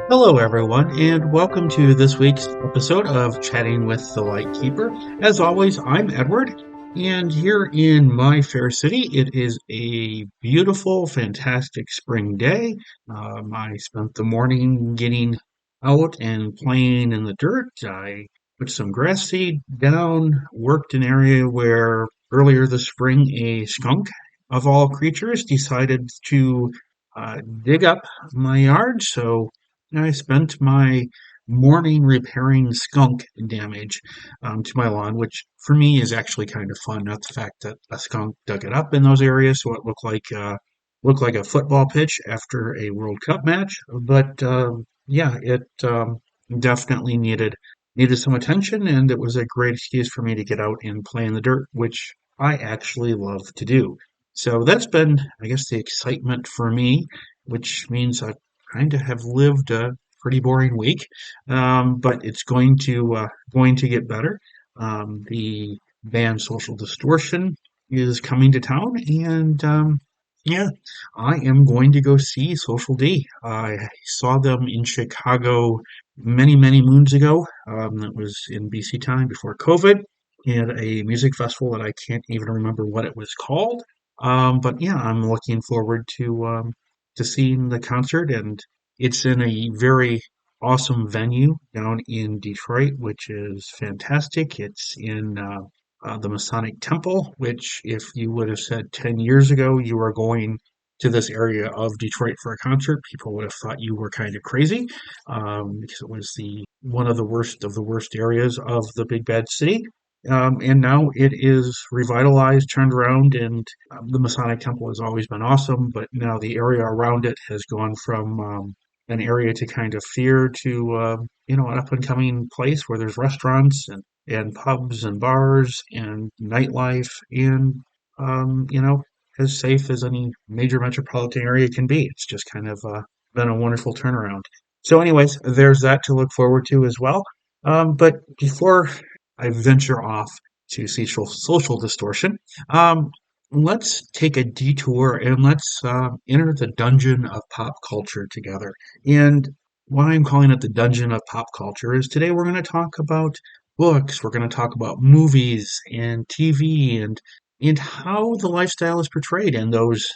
Hello, everyone, and welcome to this week's episode of Chatting with the Lightkeeper. As always, I'm Edward, and here in my fair city, it is a beautiful, fantastic spring day. I spent the morning getting out and playing in the dirt. I put some grass seed down, worked an area where earlier this spring a skunk, of all creatures, decided to dig up my yard, so I spent my morning repairing skunk damage to my lawn, which for me is actually kind of fun. Not the fact that a skunk dug it up in those areas, so it looked like a football pitch after a World Cup match. But yeah, it definitely needed some attention, and it was a great excuse for me to get out and play in the dirt, which I actually love to do. So that's been, I guess, the excitement for me, which means I've kind of have lived a pretty boring week, but it's going to get better. The band Social Distortion is coming to town, and yeah, I am going to go see Social D. I saw them in Chicago many moons ago. That was in BC time before COVID, at a music festival that I can't even remember what it was called. But yeah, I'm looking forward to seeing the concert, and it's in a very awesome venue down in Detroit, which is fantastic. It's in the Masonic Temple, which, if you would have said 10 years ago you were going to this area of Detroit for a concert, people would have thought you were kind of crazy, because it was the one of the worst areas of the big bad city. And now it is revitalized, turned around, and the Masonic Temple has always been awesome, but now the area around it has gone from an area to kind of fear to an up and coming place where there's restaurants and pubs and bars and nightlife and as safe as any major metropolitan area can be. It's just kind of been a wonderful turnaround. So, anyways, there's that to look forward to as well. But before I venture off to social distortion, let's take a detour and let's enter the dungeon of pop culture together. And why I'm calling it the dungeon of pop culture is today we're going to talk about books, we're going to talk about movies and TV and how the lifestyle is portrayed in those,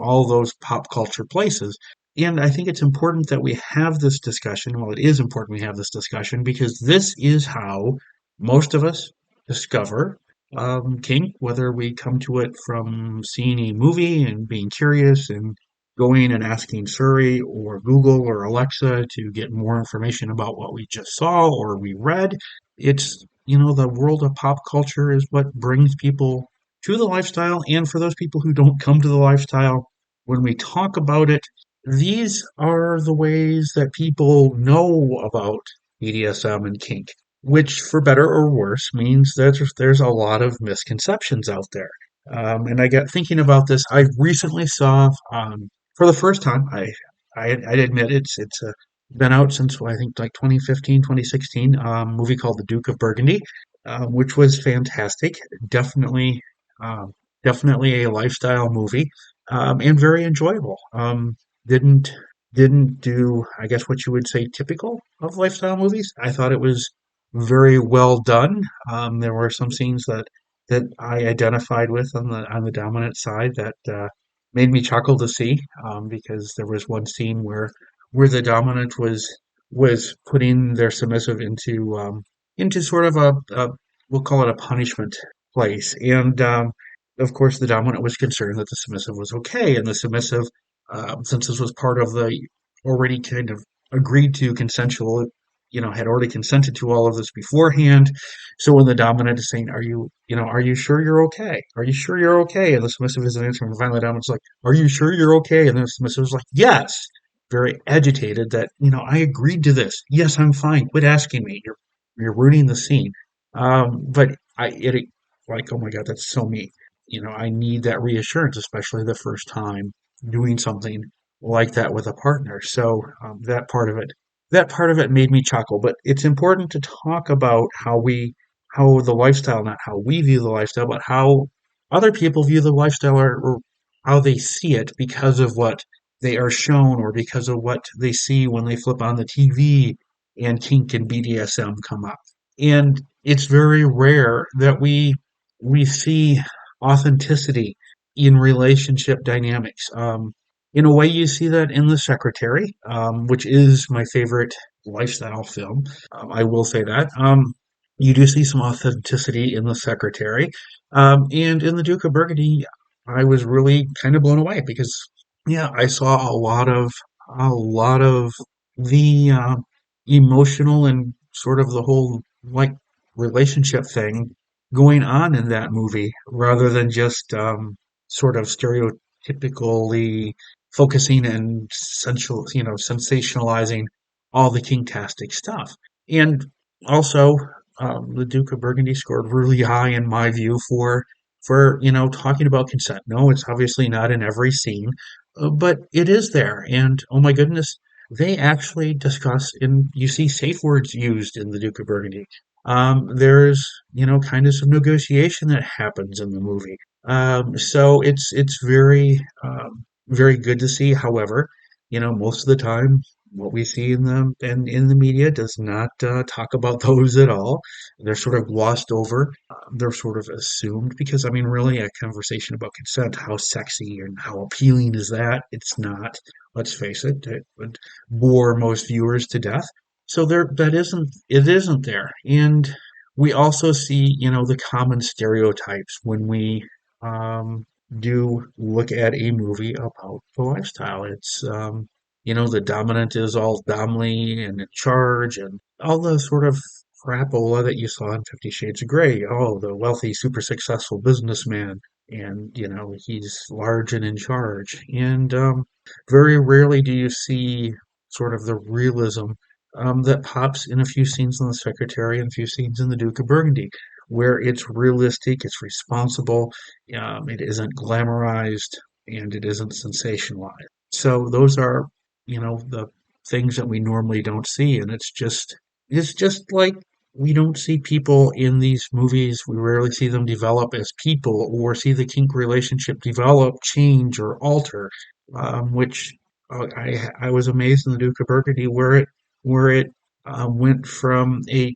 all those pop culture places. And I think it's important that we have this discussion. Well, it is important we have this discussion because this is how most of us discover kink, whether we come to it from seeing a movie and being curious and going and asking Siri or Google or Alexa to get more information about what we just saw or we read. It's, the world of pop culture is what brings people to the lifestyle. And for those people who don't come to the lifestyle, when we talk about it, these are the ways that people know about BDSM and kink, which, for better or worse, means that there's a lot of misconceptions out there. And I got thinking about this. I recently saw, for the first time, I admit it's been out since, well, I think, like 2015, 2016, movie called The Duke of Burgundy, which was fantastic. Definitely, um, definitely a lifestyle movie, and very enjoyable. Didn't didn't do, I guess, what you would say typical of lifestyle movies. I thought it was very well done. There were some scenes that I identified with on the dominant side that made me chuckle to see, because there was one scene where the dominant was putting their submissive into sort of a we'll call it a punishment place, and of course the dominant was concerned that the submissive was okay, and the submissive, since this was part of the already kind of agreed to consensual, had already consented to all of this beforehand. So when the dominant is saying, are you sure you're okay? Are you sure you're okay? And the submissive isn't answering. And finally, the dominant's like, are you sure you're okay? And the submissive is like, yes, very agitated that, I agreed to this. Yes, I'm fine. Quit asking me. You're ruining the scene. But like, oh my God, that's so me. I need that reassurance, especially the first time doing something like that with a partner. So that part of it made me chuckle. But it's important to talk about how the lifestyle, not how we view the lifestyle, but how other people view the lifestyle, or how they see it because of what they are shown or because of what they see when they flip on the TV and kink and BDSM come up. And it's very rare that we see authenticity in relationship dynamics. In a way, you see that in The Secretary, which is my favorite lifestyle film. I will say that. You do see some authenticity in The Secretary. And in The Duke of Burgundy, I was really kind of blown away because, yeah, I saw a lot of the emotional and sort of the whole like relationship thing going on in that movie rather than just sort of stereotypically focusing and sensationalizing all the king-tastic stuff. And also, the Duke of Burgundy scored really high in my view for talking about consent. No, it's obviously not in every scene, but it is there. And oh my goodness, they actually discuss, and you see safe words used in the Duke of Burgundy. There's, kind of some negotiation that happens in the movie. So it's very good to see. However, most of the time, what we see in the media does not talk about those at all. They're sort of glossed over. They're sort of assumed because, I mean, really, a conversation about consent, how sexy and how appealing is that? It's not. Let's face it, it would bore most viewers to death. So it isn't there. And we also see, the common stereotypes when we um, do look at a movie about the lifestyle. It's the dominant is all domly and in charge and all the sort of crapola that you saw in 50 Shades of Grey. Oh, the wealthy, super successful businessman. And, he's large and in charge. And very rarely do you see sort of the realism that pops in a few scenes in The Secretary and a few scenes in The Duke of Burgundy, where it's realistic, it's responsible, it isn't glamorized, and it isn't sensationalized. So those are, the things that we normally don't see, and it's just like we don't see people in these movies. We rarely see them develop as people or see the kink relationship develop, change, or alter. Which I was amazed in the Duke of Burgundy where it went from a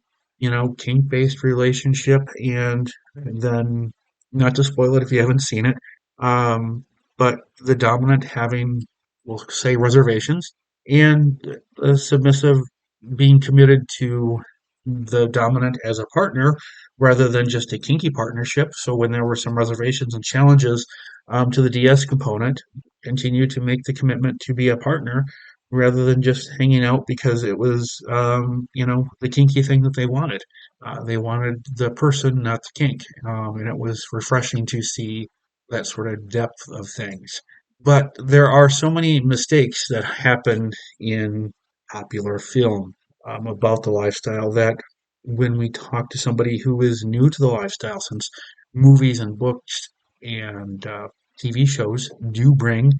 kink-based relationship and then, not to spoil it if you haven't seen it, um, but the dominant having, we'll say, reservations and the submissive being committed to the dominant as a partner rather than just a kinky partnership. So when there were some reservations and challenges to the DS component, continue to make the commitment to be a partner rather than just hanging out because it was, the kinky thing that they wanted. They wanted the person, not the kink. And it was refreshing to see that sort of depth of things. But there are so many mistakes that happen in popular film about the lifestyle that when we talk to somebody who is new to the lifestyle, since movies and books and TV shows do bring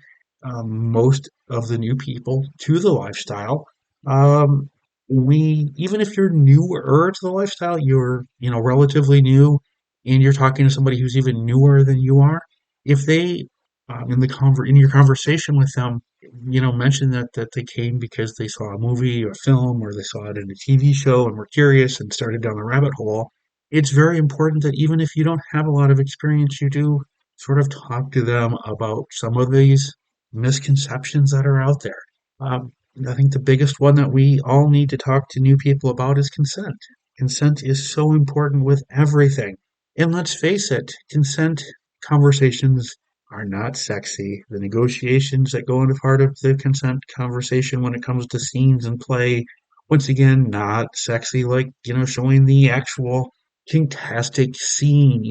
most of the new people to the lifestyle, um, even if you're newer to the lifestyle, you're relatively new, and you're talking to somebody who's even newer than you are. If they in your conversation with them, mention that they came because they saw a movie or film or they saw it in a TV show and were curious and started down the rabbit hole. It's very important that even if you don't have a lot of experience, you do sort of talk to them about some of these misconceptions that are out there. Um, I think the biggest one that we all need to talk to new people about is consent. Consent is so important with everything. And let's face it, consent conversations are not sexy. The negotiations that go into part of the consent conversation when it comes to scenes and play, once again, not sexy, like, showing the actual fantastic scene,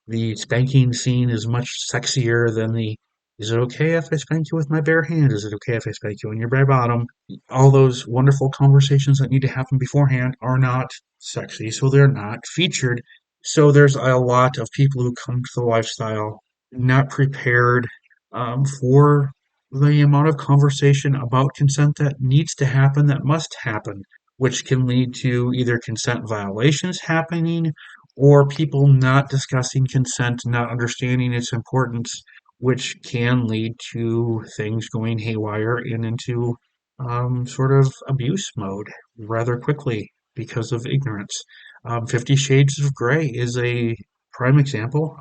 the spanking scene is much sexier than the is it okay if I spank you with my bare hand? Is it okay if I spank you on your bare bottom? All those wonderful conversations that need to happen beforehand are not sexy, so they're not featured. So there's a lot of people who come to the lifestyle not prepared for the amount of conversation about consent that needs to happen, that must happen, which can lead to either consent violations happening or people not discussing consent, not understanding its importance, which can lead to things going haywire and into sort of abuse mode rather quickly because of ignorance. 50 Shades of Grey is a prime example.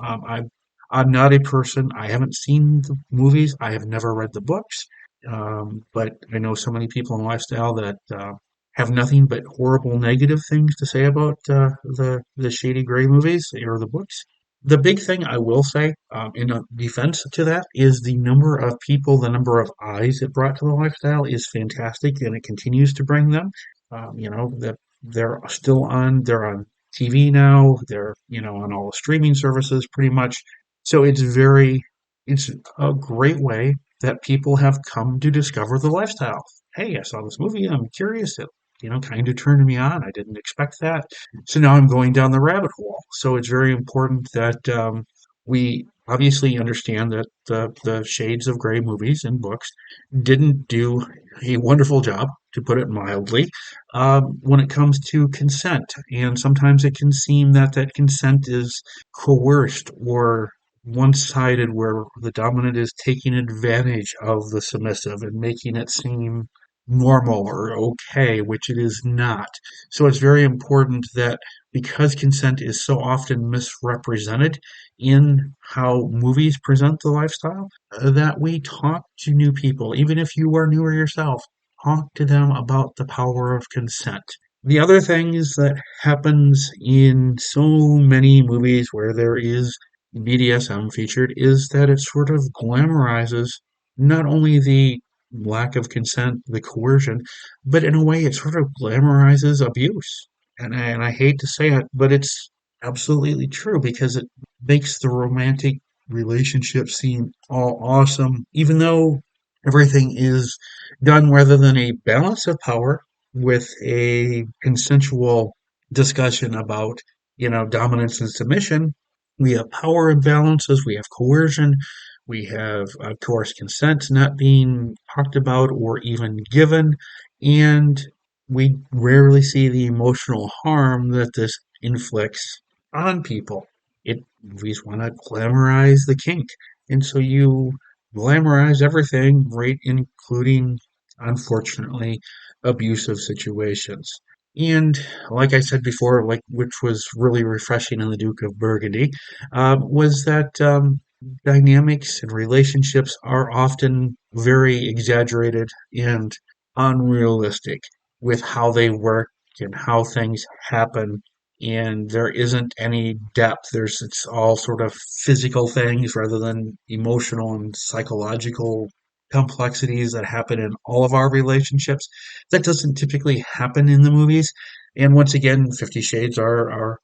I'm not a person, I haven't seen the movies, I have never read the books, but I know so many people in lifestyle that have nothing but horrible negative things to say about the Shady Grey movies or the books. The big thing I will say, in a defense to that, is the number of people, the number of eyes it brought to the lifestyle is fantastic, and it continues to bring them. That they're on TV now, they're, on all the streaming services pretty much. So it's a great way that people have come to discover the lifestyle. Hey, I saw this movie, I'm curious. It, kind of turned me on. I didn't expect that. So now I'm going down the rabbit hole. So it's very important that we obviously understand that the Shades of Grey movies and books didn't do a wonderful job, to put it mildly, when it comes to consent. And sometimes it can seem that that consent is coerced or one-sided, where the dominant is taking advantage of the submissive and making it seem normal or okay, which it is not. So it's very important that because consent is so often misrepresented in how movies present the lifestyle, that we talk to new people, even if you are newer yourself, talk to them about the power of consent. The other thing is that happens in so many movies where there is BDSM featured is that it sort of glamorizes not only the lack of consent, the coercion, but in a way it sort of glamorizes abuse. And I hate to say it, but it's absolutely true because it makes the romantic relationship seem all awesome, even though everything is done rather than a balance of power with a consensual discussion about, dominance and submission. We have power imbalances, we have coercion, we have, of course, consent not being talked about or even given, and we rarely see the emotional harm that this inflicts on people. We want to glamorize the kink, and so you glamorize everything, right, including, unfortunately, abusive situations. And like I said before, like which was really refreshing in the Duke of Burgundy, was that dynamics and relationships are often very exaggerated and unrealistic with how they work and how things happen. And there isn't any depth. It's all sort of physical things rather than emotional and psychological complexities that happen in all of our relationships. That doesn't typically happen in the movies. And once again, Fifty Shades are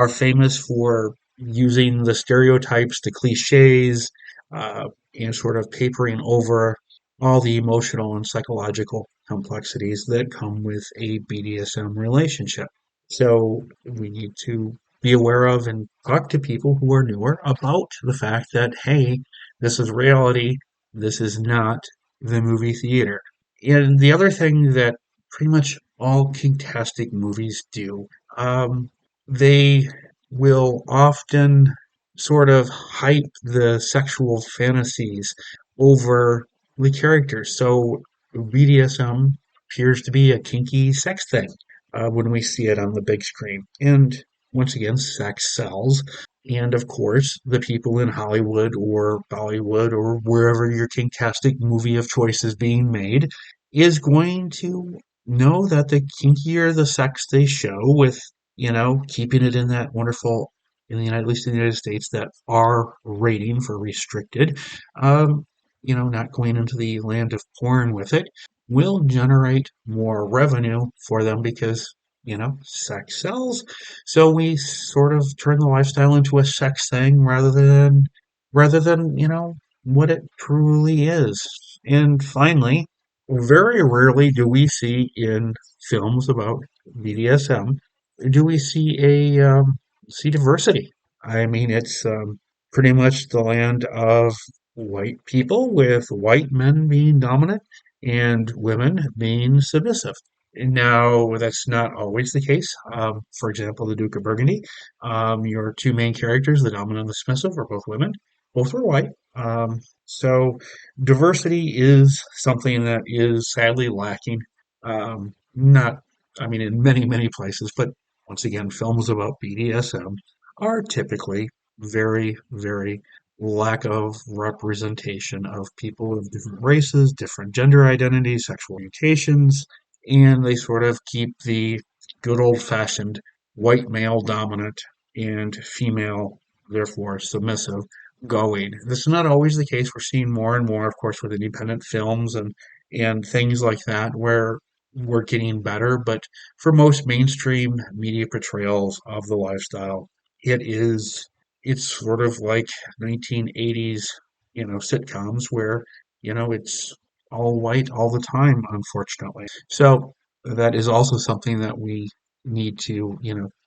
famous for using the stereotypes, the cliches, and sort of papering over all the emotional and psychological complexities that come with a BDSM relationship. So we need to be aware of and talk to people who are newer about the fact that, hey, this is reality. This is not the movie theater. And the other thing that pretty much all kinktastic movies do, they will often sort of hype the sexual fantasies over the characters. So BDSM appears to be a kinky sex thing when we see it on the big screen. And once again, sex sells. And of course, the people in Hollywood or Bollywood or wherever your kinktastic movie of choice is being made is going to know that the kinkier the sex they show with, keeping it in that wonderful, at least in the United States, that R rating for restricted, not going into the land of porn with it, will generate more revenue for them because, sex sells. So we sort of turn the lifestyle into a sex thing rather than, what it truly is. And finally, very rarely do we see in films about BDSM, do we see diversity. I mean, it's pretty much the land of white people with white men being dominant and women being submissive. Now, that's not always the case. For example, the Duke of Burgundy, your two main characters, the dominant and the submissive, are both women. Both were white. So diversity is something that is sadly lacking. Not, I mean, in many, many places, but once again, films about BDSM are typically very, very lack of representation of people of different races, different gender identities, sexual orientations, and they sort of keep the good old-fashioned white male dominant and female, therefore submissive going. This is not always the case. We're seeing more and more, of course, with independent films and things like that, where we're getting better. But for most mainstream media portrayals of the lifestyle, it is it's sort of like 1980s, sitcoms where, it's all white all the time, unfortunately. So that is also something that we need to,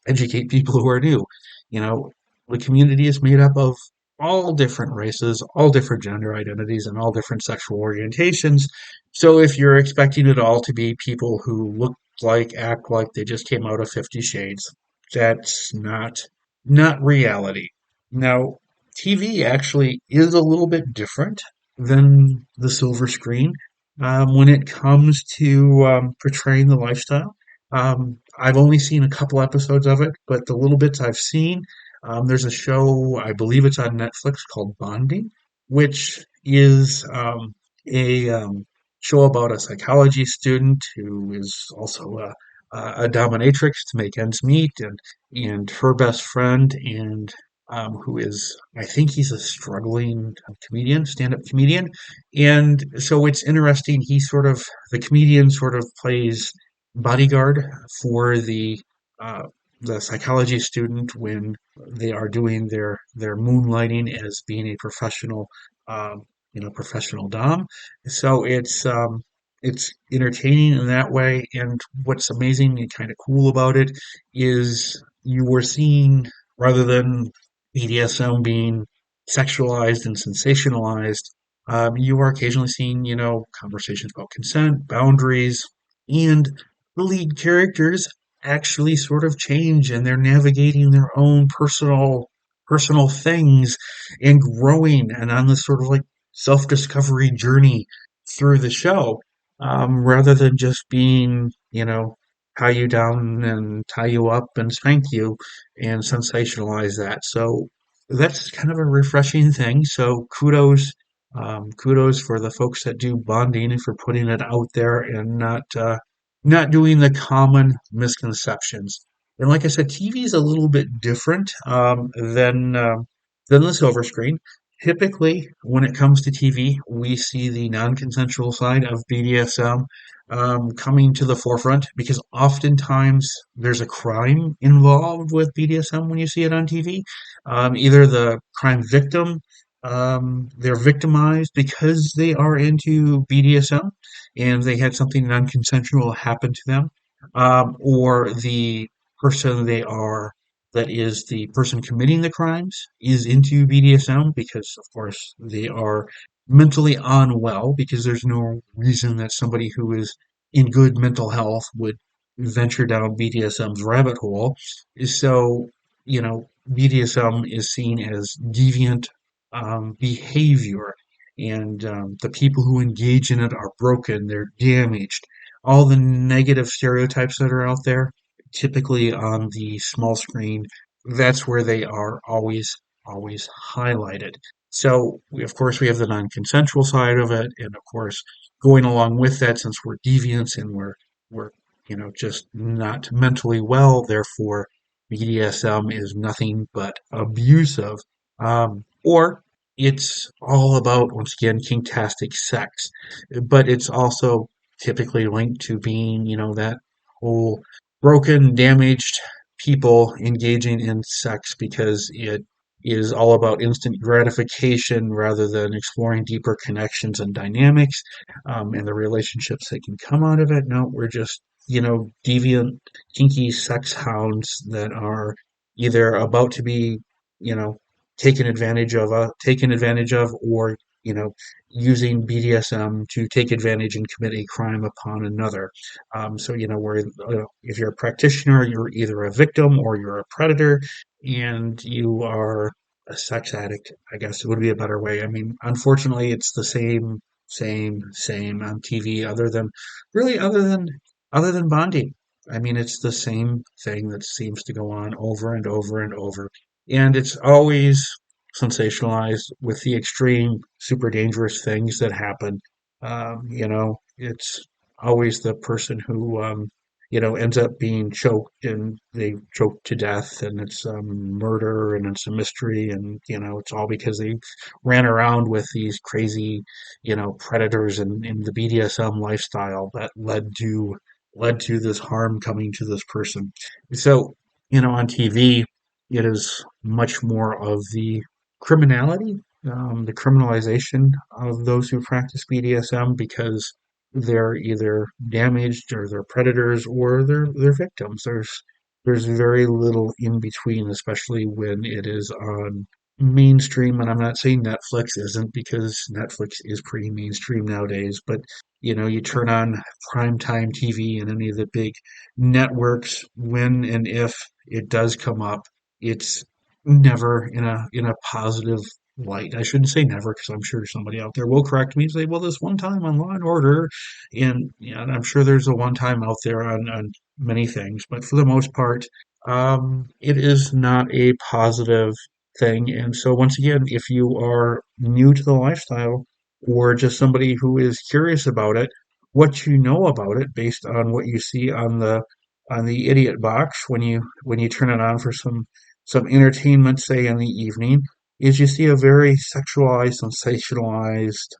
educate people who are new. You know, the community is made up of all different races, all different gender identities, and all different sexual orientations. So if you're expecting it all to be people who look like, act like they just came out of 50 Shades, that's not reality. Now, TV actually is a little bit different than the silver screen when it comes to portraying the lifestyle. I've only seen a couple episodes of it, but the little bits I've seen, there's a show, I believe it's on Netflix called Bonding, which is a show about a psychology student who is also a dominatrix to make ends meet, and her best friend, and who is, I think he's a struggling comedian, stand-up comedian. And so it's interesting. The comedian sort of plays bodyguard for the psychology student when they are doing their moonlighting as being a um, professional dom. So it's entertaining in that way. And what's amazing and kind of cool about it is you were seeing, rather than BDSM being sexualized and sensationalized, you are occasionally seeing, conversations about consent, boundaries, and the lead characters actually sort of change and they're navigating their own personal things and growing and on this sort of like self-discovery journey through the show, rather than just being, tie you down and tie you up and spank you and sensationalize that. So that's kind of a refreshing thing. So kudos for the folks that do bonding and for putting it out there and not doing the common misconceptions. And like I said, TV is a little bit different than the silver screen. Typically, when it comes to TV, we see the non-consensual side of BDSM coming to the forefront because oftentimes there's a crime involved with BDSM when you see it on TV. Either the crime victim, they're victimized because they are into BDSM and they had something non-consensual happen to them, or the person that is the person committing the crimes is into BDSM because, of course, they are mentally unwell because there's no reason that somebody who is in good mental health would venture down BDSM's rabbit hole. So, BDSM is seen as deviant behavior, and the people who engage in it are broken, they're damaged. All the negative stereotypes that are out there, typically on the small screen, that's where they are always highlighted. So, of course, we have the non-consensual side of it, and of course, going along with that, since we're deviants and we're just not mentally well, therefore, BDSM is nothing but abusive. Or it's all about, once again, kinktastic sex, but it's also typically linked to being, that whole broken, damaged people engaging in sex because it is all about instant gratification rather than exploring deeper connections and dynamics, and the relationships that can come out of it. No, we're just, deviant, kinky sex hounds that are either about to be, you know, taken advantage of, or using BDSM to take advantage and commit a crime upon another. So where if you're a practitioner, you're either a victim or you're a predator, and you are. a sex addict, I guess would be a better way. I mean, unfortunately, it's the same on TV, other than bonding. I mean, it's the same thing that seems to go on over and over and over, and it's always sensationalized with the extreme, super dangerous things that happen. It's always the person who ends up being choked and they choke to death and it's murder and it's a mystery and, it's all because they ran around with these crazy, predators in the BDSM lifestyle that led to this harm coming to this person. So, on TV, it is much more of criminality, the criminalization of those who practice BDSM because they're either damaged or they're predators or they're victims. There's very little in between, especially when it is on mainstream. And I'm not saying Netflix isn't because Netflix is pretty mainstream nowadays, but you turn on primetime TV and any of the big networks, when and if it does come up, it's never in a positive light. I shouldn't say never because I'm sure somebody out there will correct me and say, well, this one time on Law and Order, and I'm sure there's a one time out there on many things, but for the most part, it is not a positive thing. And so, once again, if you are new to the lifestyle or just somebody who is curious about it, what you know about it based on what you see on the idiot box when you turn it on for some entertainment, say in the evening, is you see a very sexualized, sensationalized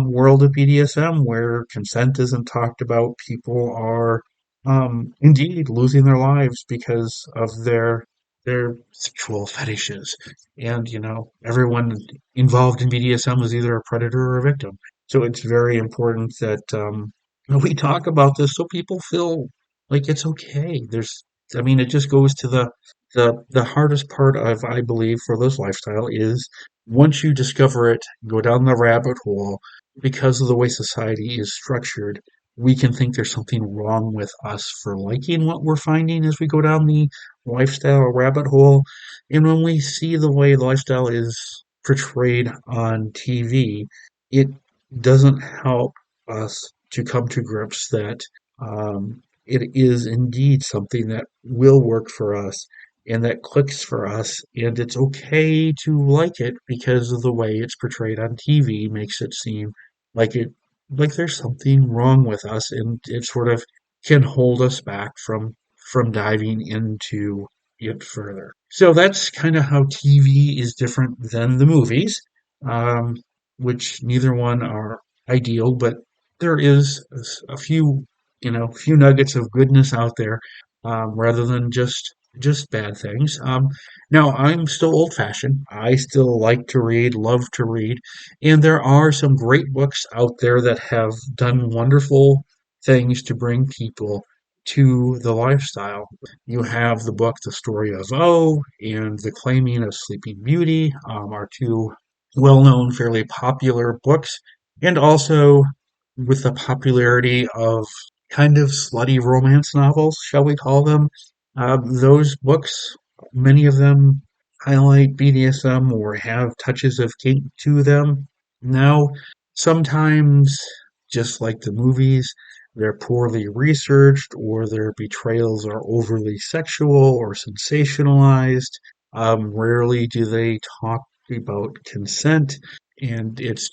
world of BDSM where consent isn't talked about. People are indeed losing their lives because of their sexual fetishes, and everyone involved in BDSM is either a predator or a victim. So it's very important that we talk about this so people feel like it's okay. I mean, it just goes to the hardest part of, I believe, for this lifestyle is once you discover it, go down the rabbit hole, because of the way society is structured, we can think there's something wrong with us for liking what we're finding as we go down the lifestyle rabbit hole. And when we see the way the lifestyle is portrayed on TV, it doesn't help us to come to grips that it is indeed something that will work for us and that clicks for us, and it's okay to like it because of the way it's portrayed on TV makes it seem like it like there's something wrong with us, and it sort of can hold us back from diving into it further. So that's kind of how TV is different than the movies, um, which neither one are ideal, but there is a few, few nuggets of goodness out there, rather than just bad things. Now I'm still old fashioned. I still like to read, love to read, and there are some great books out there that have done wonderful things to bring people to the lifestyle. You have the book The Story of O and The Claiming of Sleeping Beauty, are two well-known, fairly popular books, and also with the popularity of kind of slutty romance novels, shall we call them. Those books, many of them highlight BDSM or have touches of kink to them. Now, sometimes, just like the movies, they're poorly researched or their betrayals are overly sexual or sensationalized. Rarely do they talk about consent, and it's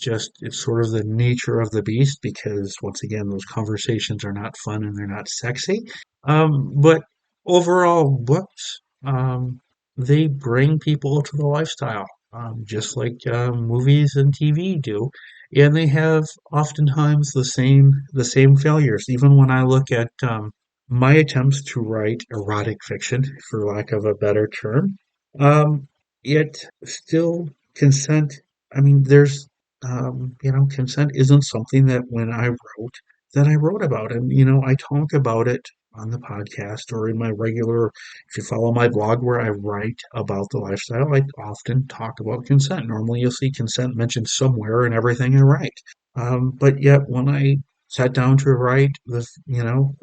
sort of the nature of the beast because once again those conversations are not fun and they're not sexy. But overall books, they bring people to the lifestyle, just like movies and TV do, and they have oftentimes the same failures. Even when I look at my attempts to write erotic fiction, for lack of a better term, um, it still consent. I mean, consent isn't something that when I wrote about, and I talk about it on the podcast or in my regular. If you follow my blog where I write about the lifestyle, I often talk about consent. Normally, you'll see consent mentioned somewhere in everything I write. But yet, when I sat down to write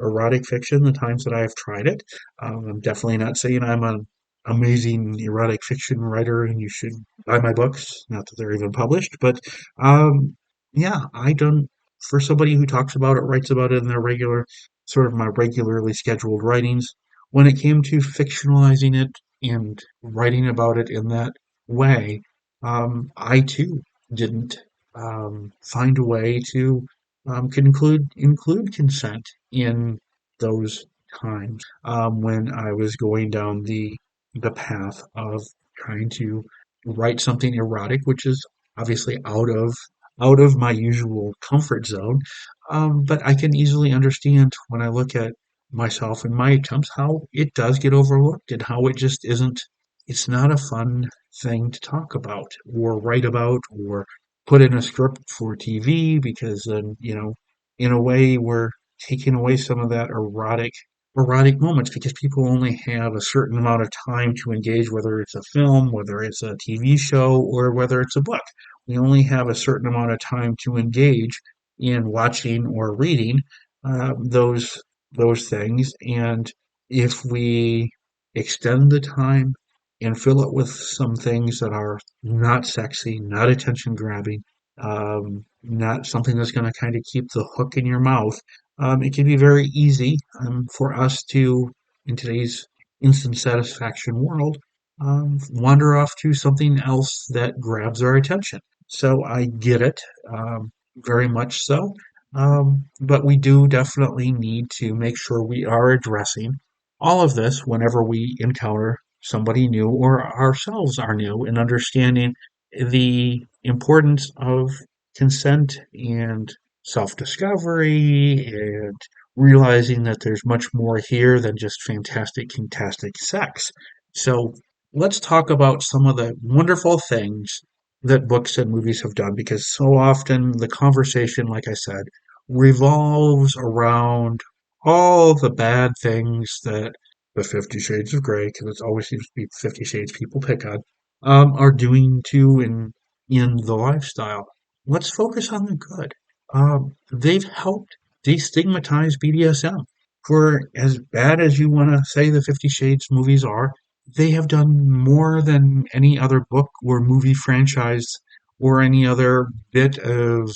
erotic fiction, the times that I've tried it, I'm definitely not saying I'm amazing erotic fiction writer, and you should buy my books. Not that they're even published, but um, yeah, I don't. For somebody who talks about it, writes about it in their regular, sort of my regularly scheduled writings, when it came to fictionalizing it and writing about it in that way, I too didn't find a way to include consent in those times when I was going down the path of trying to write something erotic, which is obviously out of my usual comfort zone. But I can easily understand when I look at myself and my attempts how it does get overlooked and how it just isn't. It's not a fun thing to talk about or write about or put in a script for TV because then in a way we're taking away some of that erotic moments because people only have a certain amount of time to engage, whether it's a film, whether it's a TV show, or whether it's a book. We only have a certain amount of time to engage in watching or reading those things, and if we extend the time and fill it with some things that are not sexy, not attention grabbing, not something that's going to kind of keep the hook in your mouth, it can be very easy for us to, in today's instant satisfaction world, wander off to something else that grabs our attention. So I get it, very much so. But we do definitely need to make sure we are addressing all of this whenever we encounter somebody new or ourselves are new and understanding the importance of consent and self-discovery and realizing that there's much more here than just fantastic sex. So let's talk about some of the wonderful things that books and movies have done because so often the conversation, like I said, revolves around all the bad things that the 50 Shades of Grey, because it always seems to be 50 Shades people pick on, are doing to in the lifestyle. Let's focus on the good. They've helped destigmatize BDSM. For as bad as you want to say the 50 Shades movies are, they have done more than any other book or movie franchise or any other bit of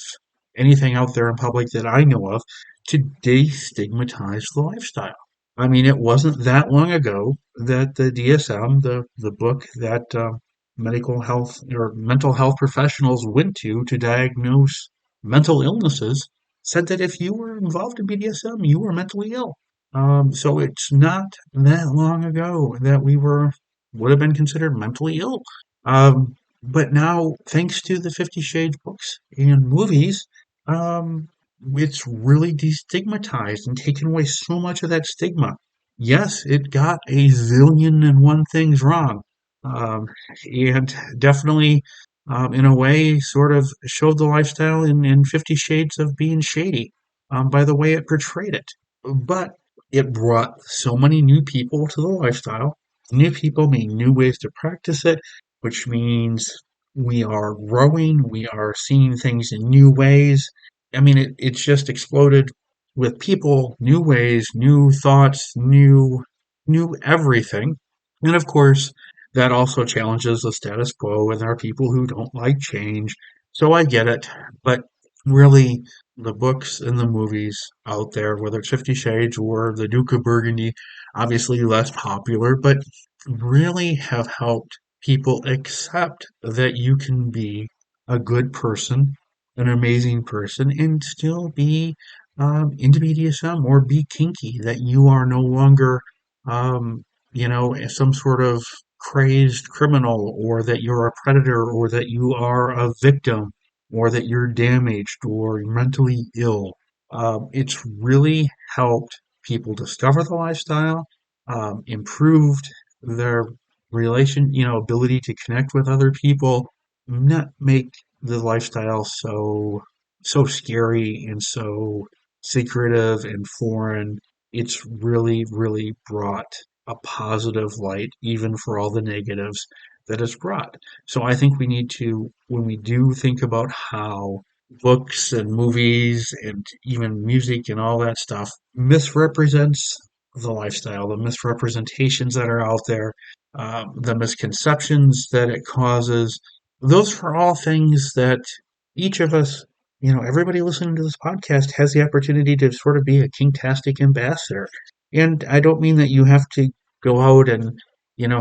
anything out there in public that I know of to destigmatize the lifestyle. I mean, it wasn't that long ago that the DSM, the book that medical health or mental health professionals went to diagnose mental illnesses, said that if you were involved in BDSM, you were mentally ill. So it's not that long ago that we would have been considered mentally ill. But now, thanks to the 50 Shades books and movies, um, it's really destigmatized and taken away so much of that stigma. Yes, it got a zillion and one things wrong. Um, and definitely, in a way, sort of showed the lifestyle in 50 Shades of being shady, by the way it portrayed it. But it brought so many new people to the lifestyle. New people mean new ways to practice it, which means we are growing, we are seeing things in new ways. I mean, it's just exploded with people, new ways, new thoughts, new everything. And of course, that also challenges the status quo, and there are people who don't like change. So I get it. But really, the books and the movies out there, whether it's 50 Shades or The Duke of Burgundy, obviously less popular, but really have helped people accept that you can be a good person, an amazing person, and still be into BDSM or be kinky, that you are no longer, um, some sort of crazed criminal, or that you're a predator, or that you are a victim, or that you're damaged or mentally ill. It's really helped people discover the lifestyle, improved their ability to connect with other people, not make the lifestyle so scary and so secretive and foreign. It's really brought a positive light, even for all the negatives that it's brought. So I think we need to, when we do think about how books and movies and even music and all that stuff misrepresents the lifestyle, the misrepresentations that are out there, the misconceptions that it causes. Those are all things that each of us, everybody listening to this podcast has the opportunity to sort of be a kinktastic ambassador. And I don't mean that you have to go out and,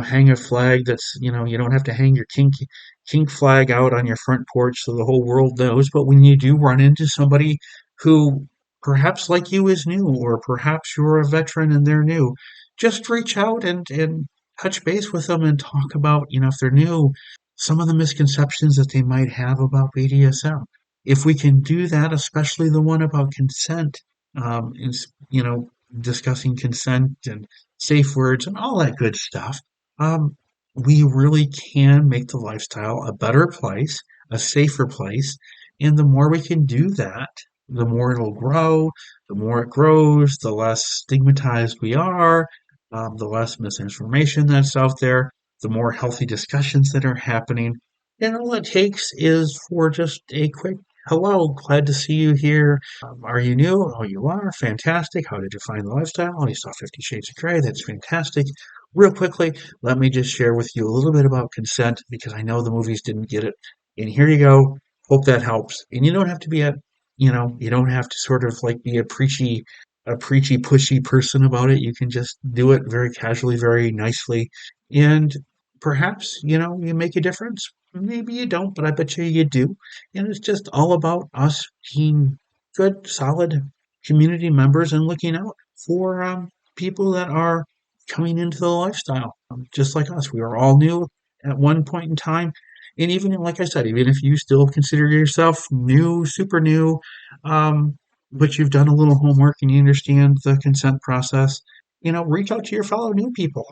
hang a flag that's, you don't have to hang your kink flag out on your front porch so the whole world knows. But when you do run into somebody who perhaps like you is new, or perhaps you're a veteran and they're new, just reach out and touch base with them and talk about, if they're new, some of the misconceptions that they might have about BDSM. If we can do that, especially the one about consent, is, discussing consent and safe words and all that good stuff, um, we really can make the lifestyle a better place, a safer place. And the more we can do that, the more it'll grow. The more it grows, the less stigmatized we are, the less misinformation that's out there, the more healthy discussions that are happening. And all it takes is for just a quick hello, glad to see you here. Are you new? Oh, you are? Fantastic. How did you find the lifestyle? Oh, you saw 50 Shades of Grey. That's fantastic. Real quickly, let me just share with you a little bit about consent because I know the movies didn't get it. And here you go. Hope that helps. And you don't have to be you don't have to sort of like be a preachy, pushy person about it. You can just do it very casually, very nicely. And perhaps, you make a difference. Maybe you don't, but I bet you do. And it's just all about us being good, solid community members and looking out for people that are coming into the lifestyle, just like us. We are all new at one point in time. And even like I said, even if you still consider yourself new, super new, um, but you've done a little homework and you understand the consent process, reach out to your fellow new people.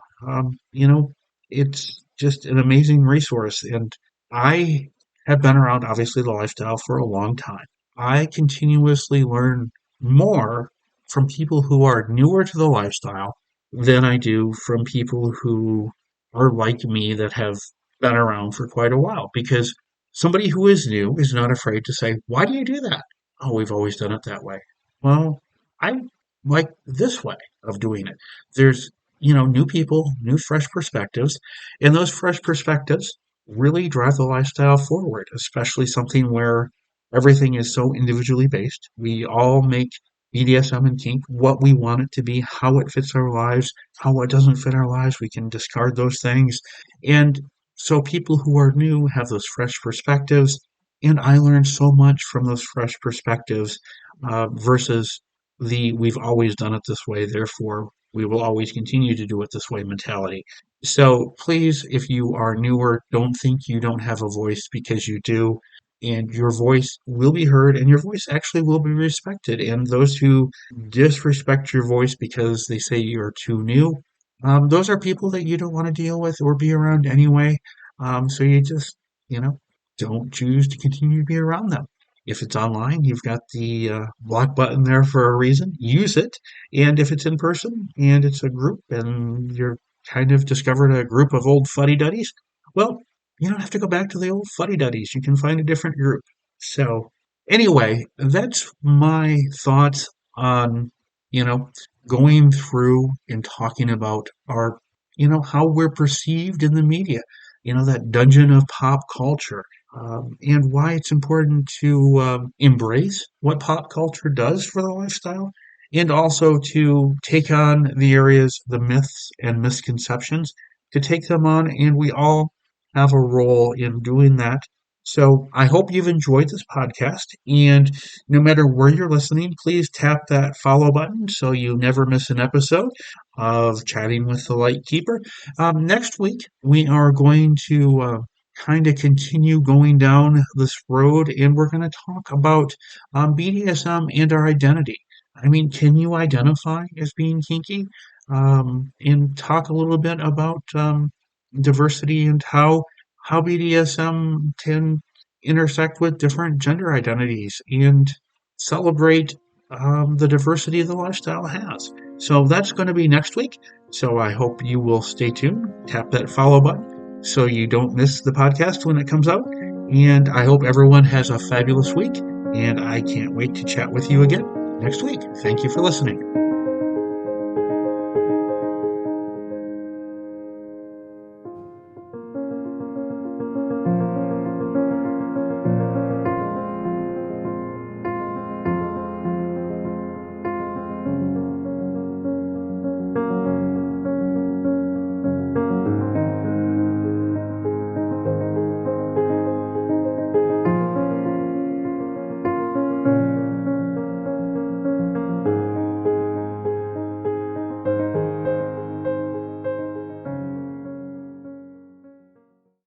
It's just an amazing resource. And I have been around, obviously, the lifestyle for a long time. I continuously learn more from people who are newer to the lifestyle than I do from people who are like me that have been around for quite a while. Because somebody who is new is not afraid to say, "Why do you do that?" "Oh, we've always done it that way." Well, I like this way of doing it. There's, new people, new fresh perspectives, and those fresh perspectives really drive the lifestyle forward, especially something where everything is so individually based. We all make BDSM and kink what we want it to be, how it fits our lives, how it doesn't fit our lives. We can discard those things. And so people who are new have those fresh perspectives. And I learned so much from those fresh perspectives versus the we've always done it this way, therefore we will always continue to do it this way mentality. So please, if you are newer, don't think you don't have a voice because you do. And your voice will be heard and your voice actually will be respected. And those who disrespect your voice because they say you're too new, those are people that you don't want to deal with or be around anyway. So you just, you know, don't choose to continue to be around them. If it's online, you've got the block button there for a reason. Use it. And if it's in person and it's a group and you're kind of discovered a group of old fuddy-duddies, well, you don't have to go back to the old fuddy-duddies. You can find a different group. So anyway, that's my thoughts on, you know, going through and talking about our, how we're perceived in the media, that dungeon of pop culture, and why it's important to embrace what pop culture does for the lifestyle, and also to take on the areas, the myths and misconceptions, to take them on, and we all have a role in doing that. So I hope you've enjoyed this podcast, and no matter where you're listening, please tap that follow button so you never miss an episode of Chatting with the Lightkeeper. Next week, we are going to kind of continue going down this road, and we're going to talk about BDSM and our identity. I mean, can you identify as being kinky? And talk a little bit about diversity and how BDSM can intersect with different gender identities and celebrate the diversity the lifestyle has. So that's going to be next week. So I hope you will stay tuned, tap that follow button so you don't miss the podcast when it comes out. And I hope everyone has a fabulous week. And I can't wait to chat with you again next week. Thank you for listening.